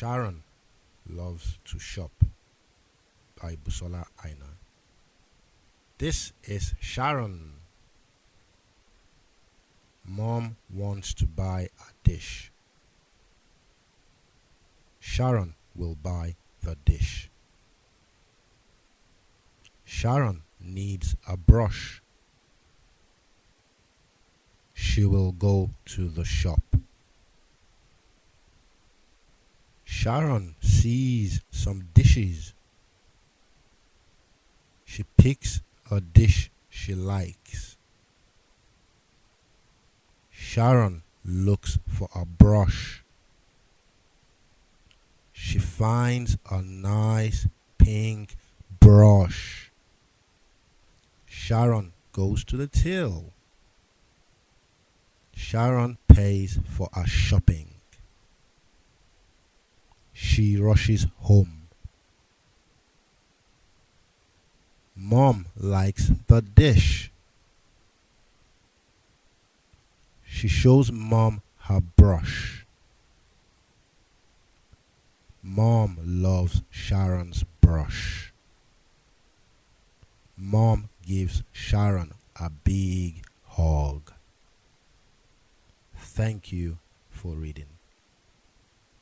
Sharon loves to shop by Busola Aina. This is Sharon. Mom wants to buy a dish. Sharon will buy the dish. Sharon needs a brush. She will go to the shop. Sharon sees some dishes. She picks a dish she likes. Sharon looks for a brush. She finds a nice pink brush. Sharon goes to the till. Sharon pays for her shopping. She rushes home. Mom likes the dish. She shows Mom her brush. Mom loves Sharon's brush. Mom gives Sharon a big hug. Thank you for reading.